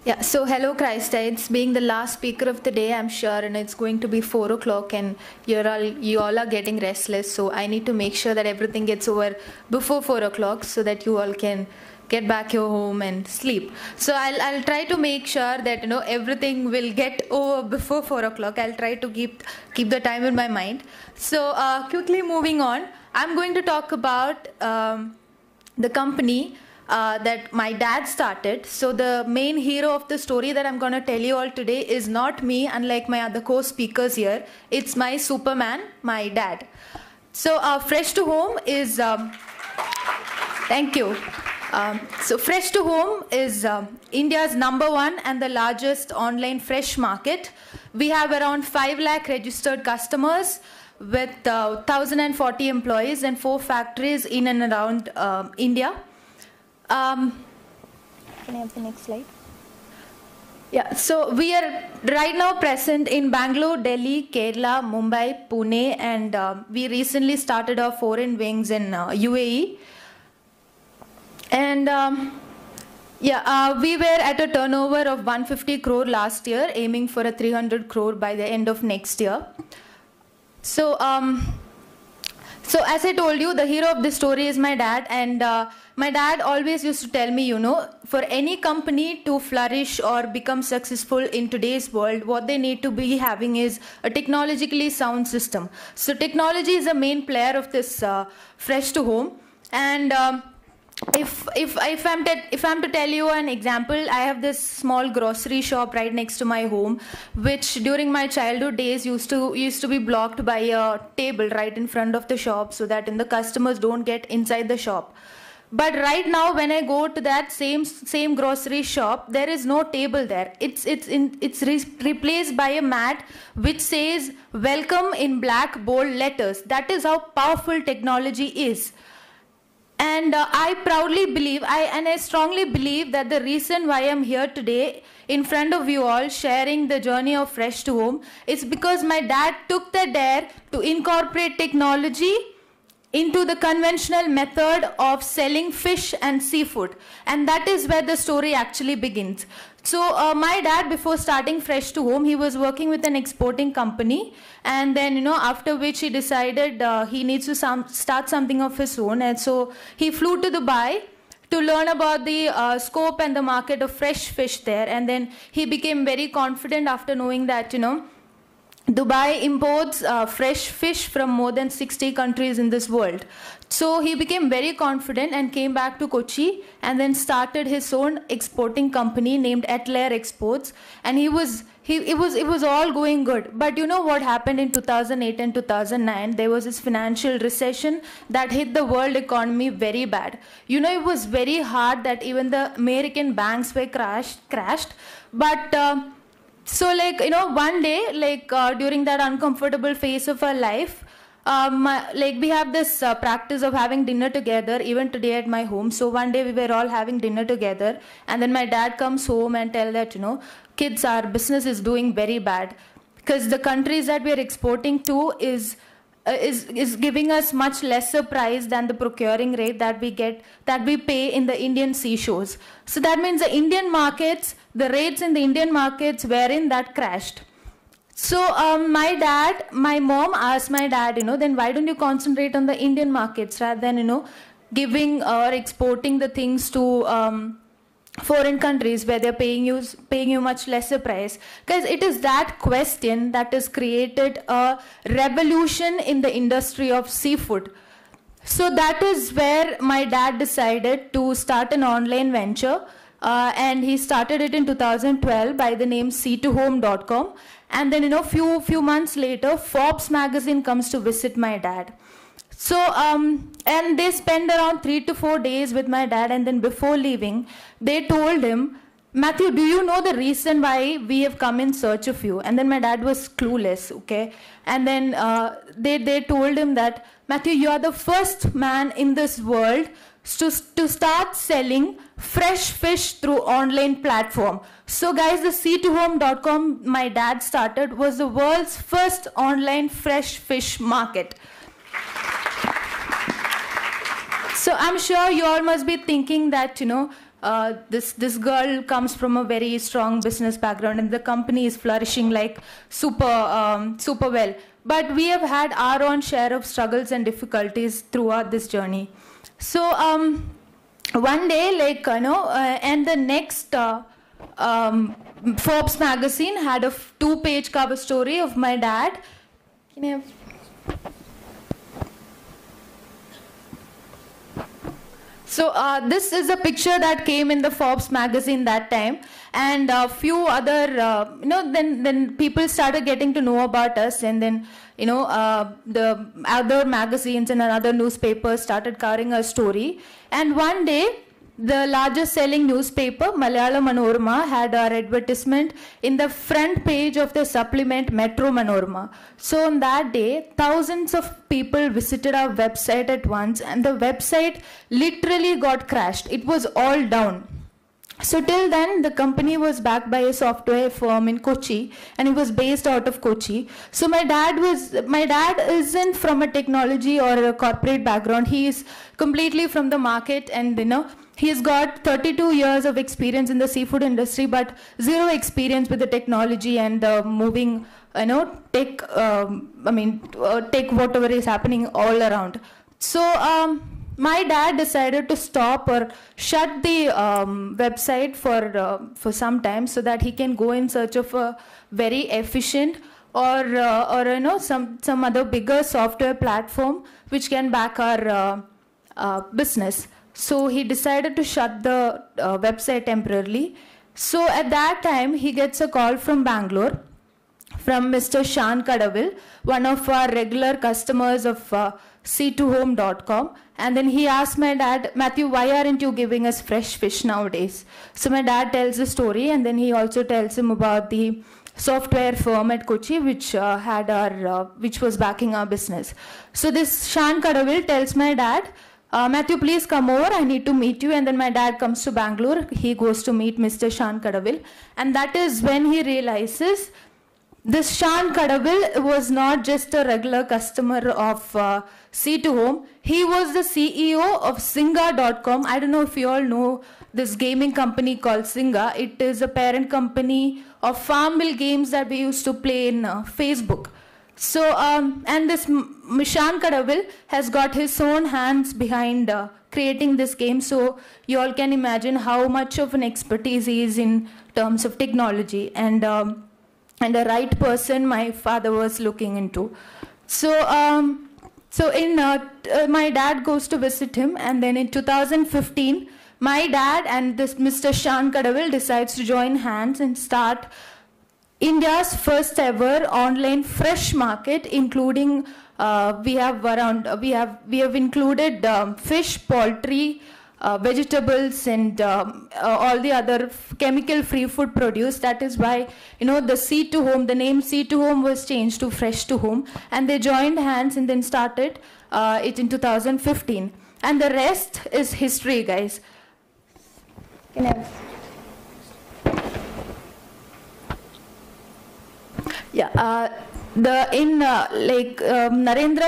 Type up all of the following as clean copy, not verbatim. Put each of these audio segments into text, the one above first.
Yeah, so hello Christites. Being the last speaker of the day, I'm sure, and it's going to be 4 o'clock, and you all are getting restless. So I need to make sure that everything gets over before 4 o'clock, so that you all can get back your home and sleep. So I'll try to make sure that everything will get over before 4 o'clock. I'll try to keep the time in my mind. So quickly moving on, I'm going to talk about the company that my dad started. So the main hero of the story that I'm going to tell you all today is not me, unlike my other co-speakers here. It's my Superman, my dad. So Fresh to Home is... thank you. So Fresh to Home is India's #1 and the largest online fresh market. We have around 5 lakh registered customers with 1,040 employees and 4 factories in and around India. Can I have the next slide? Yeah, so we are right now present in Bangalore, Delhi, Kerala, Mumbai, Pune, and we recently started our foreign wings in UAE. And we were at a turnover of 150 crore last year, aiming for a 300 crore by the end of next year. So as I told you, the hero of this story is my dad, and my dad always used to tell me, for any company to flourish or become successful in today's world, what they need to be having is a technologically sound system. So technology is a main player of this Fresh to Home. And if I'm to tell you an example, I have this small grocery shop right next to my home, which during my childhood days used to be blocked by a table right in front of the shop, so that the customers don't get inside the shop. But right now, when I go to that same grocery shop, there is no table there. It's replaced by a mat which says "Welcome" in black bold letters. That is how powerful technology is. And I proudly believe, I strongly believe that the reason why I'm here today in front of you all sharing the journey of Fresh to Home is because my dad took the dare to incorporate technology into the conventional method of selling fish and seafood. And that is where the story actually begins. So my dad, before starting Fresh to Home, he was working with an exporting company. And then, after which he decided he needs to start something of his own. And so he flew to Dubai to learn about the scope and the market of fresh fish there. And then he became very confident after knowing that, Dubai imports fresh fish from more than 60 countries in this world. So he became very confident and came back to Kochi and then started his own exporting company named Atlair Exports. And it was all going good. But you know what happened in 2008 and 2009? There was this financial recession that hit the world economy very bad. It was very hard that even the American banks were crashed. But so one day, during that uncomfortable phase of our life, we have this practice of having dinner together, even today at my home. So one day we were all having dinner together, and then my dad comes home and tell that, kids, our business is doing very bad because the countries that we are exporting to is giving us much lesser price than the procuring rate that we pay in the Indian seashores. So that means the rates in the Indian markets wherein that crashed. So my mom asked my dad, then why don't you concentrate on the Indian markets rather than, giving or exporting the things to foreign countries where they're paying you much lesser price? Because it is that question that has created a revolution in the industry of seafood. So that is where my dad decided to start an online venture, and he started it in 2012 by the name c2home.com. And then few months later, Forbes magazine comes to visit my dad. So, and they spend around 3 to 4 days with my dad, and then before leaving, they told him, Matthew, do you know the reason why we have come in search of you? And then my dad was clueless, okay? And then they told him that, Matthew, you are the first man in this world to start selling fresh fish through online platform. So guys, the c2home.com my dad started was the world's first online fresh fish market. So I'm sure you all must be thinking that, this girl comes from a very strong business background, and the company is flourishing like super well. But we have had our own share of struggles and difficulties throughout this journey. So one day, like, and the next Forbes magazine had a 2-page cover story of my dad. Can I have... So this is a picture that came in the Forbes magazine that time, and a few other, then people started getting to know about us, and then, the other magazines and other newspapers started covering our story. And one day, the largest selling newspaper, Malayalam Manorama, had our advertisement in the front page of the supplement Metro Manorama. So on that day, thousands of people visited our website at once, and the website literally got crashed. It was all down. So till then, the company was backed by a software firm in Kochi, and it was based out of Kochi. So my dad isn't from a technology or a corporate background. He is completely from the market, and he's got 32 years of experience in the seafood industry, but zero experience with the technology and moving, tech whatever is happening all around. So my dad decided to stop or shut the website for some time, so that he can go in search of a very efficient or some other bigger software platform which can back our business. So he decided to shut the website temporarily. So at that time, he gets a call from Bangalore, from Mr. Shan Kadavil, one of our regular customers of C2home.com. And then he asked my dad, Matthew, why aren't you giving us fresh fish nowadays? So my dad tells the story, and then he also tells him about the software firm at Kochi, which was backing our business. So this Shan Kadavil tells my dad, Matthew, please come over, I need to meet you. And then my dad comes to Bangalore. He goes to meet Mr. Shan Kadavil. And that is when he realizes this Shan Kadavil was not just a regular customer of C2Home. He was the CEO of Singa.com. I don't know if you all know this gaming company called Singa. It is a parent company of Farmville games that we used to play in Facebook. So, and this Shan Kadavil has got his own hands behind creating this game. So you all can imagine how much of an expertise he is in terms of technology, and the right person my father was looking into. So, my dad goes to visit him, and then in 2015, my dad and this Mr. Shan Kadavil decides to join hands and start India's first ever online fresh market, including we have included fish, poultry, vegetables, and all the other chemical-free food produce. That is why the C2Home, the name C2Home was changed to Fresh to Home, and they joined hands and then started it in 2015. And the rest is history, guys. Can I... Yeah, Narendra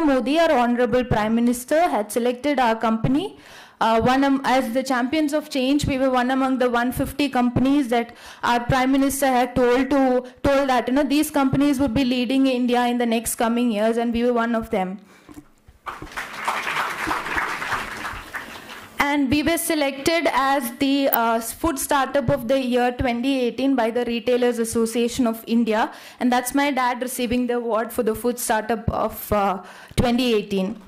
Modi, our Honorable Prime Minister, had selected our company as the champions of change. We were one among the 150 companies that our Prime Minister had told that these companies would be leading India in the next coming years, and we were one of them. And we were selected as the food startup of the year 2018 by the Retailers Association of India. And that's my dad receiving the award for the food startup of 2018.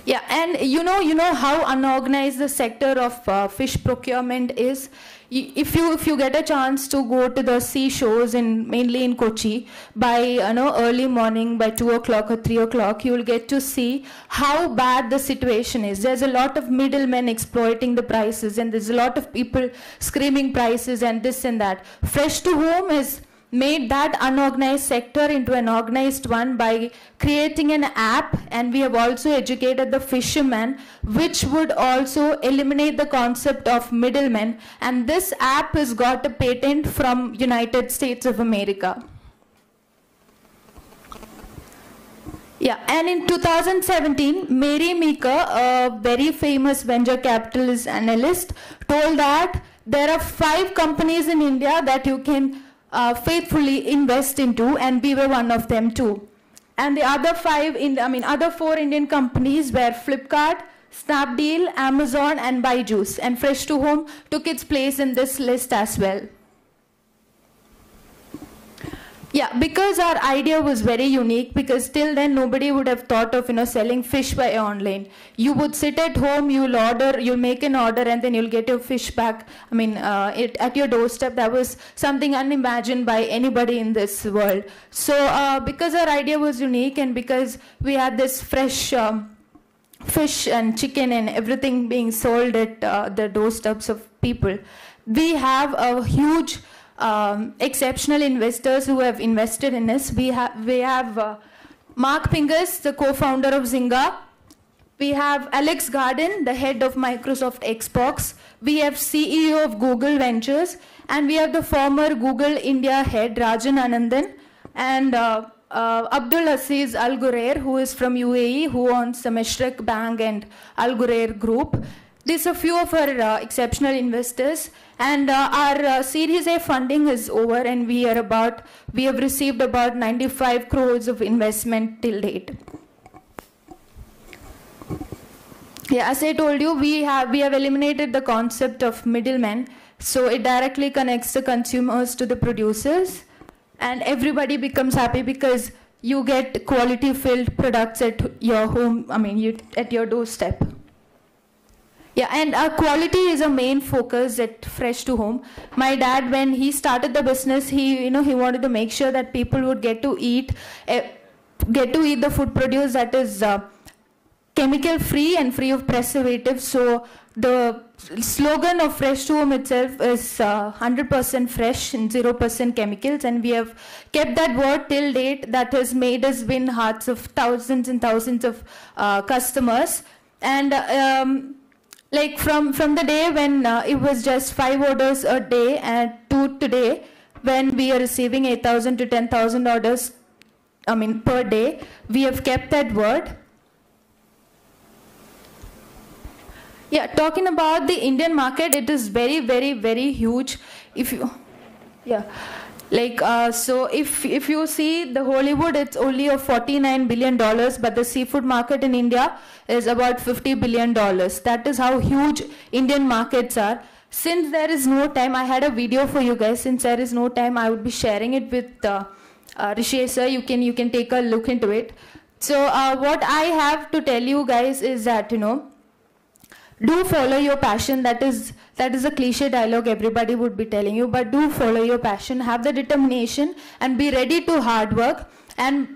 Yeah, and you know how unorganized the sector of fish procurement is. If you get a chance to go to the sea shows mainly in Kochi by early morning, by 2 o'clock or 3 o'clock, you will get to see how bad the situation is. There's a lot of middlemen exploiting the prices, and there's a lot of people screaming prices and this and that. Fresh to Home is made that unorganized sector into an organized one by creating an app, and we have also educated the fishermen, which would also eliminate the concept of middlemen. And this app has got a patent from United States of America. Yeah, and in 2017, Mary Meeker, a very famous venture capitalist analyst, told that there are 5 companies in India that you can faithfully invest into, and we were one of them too. And the other other 4 Indian companies were Flipkart, Snapdeal, Amazon, and Byju's. And Fresh to Home took its place in this list as well. Yeah, because our idea was very unique, because till then nobody would have thought of selling fish by online. You would sit at home, you'll make an order, and then you'll get your fish back. At your doorstep. That was something unimagined by anybody in this world. So because our idea was unique, and because we had this fresh fish and chicken and everything being sold at the doorsteps of people, we have a huge exceptional investors who have invested in us. We have Mark Pingus, the co-founder of Zynga. We have Alex Garden, the head of Microsoft Xbox. We have CEO of Google Ventures, and we have the former Google India head Rajan Anandan, and Abdul Aziz Al Ghurair, who is from UAE, who owns the Mashreq Bank and Al Ghurair Group. These are few of our exceptional investors, and our Series A funding is over, and we have received about 95 crores of investment till date. Yeah, as I told you, we have eliminated the concept of middlemen, so it directly connects the consumers to the producers, and everybody becomes happy because you get quality-filled products at your home. At your doorstep. Yeah, and quality is a main focus at Fresh to Home. My dad, when he started the business, he wanted to make sure that people would get to eat the food produce that is chemical free and free of preservatives. So the slogan of Fresh to Home itself is 100% fresh and 0% chemicals, and we have kept that word till date. That has made us win hearts of thousands and thousands of customers. And like from the day when it was just 5 orders a day, and to today when we are receiving 8,000 to 10,000 orders per day, we have kept that word. Yeah, talking about the Indian market, it is very, very, very huge. So if you see the Hollywood, it's only of $49 billion, but the seafood market in India is about $50 billion. That is how huge Indian markets are. Since there is no time, I had a video for you guys. Since there is no time, I would be sharing it with Rishi sir. You can take a look into it. So what I have to tell you guys is that, do follow your passion. That is a cliche dialogue everybody would be telling you, but do follow your passion, have the determination, and be ready to hard work, and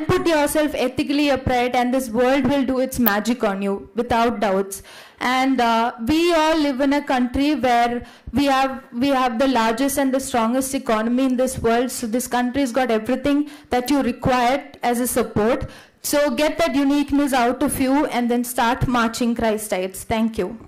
put yourself ethically upright, and this world will do its magic on you without doubts. And we all live in a country where we have the largest and the strongest economy in this world. So this country's got everything that you require as a support. So get that uniqueness out of you and then start marching Christites. Thank you.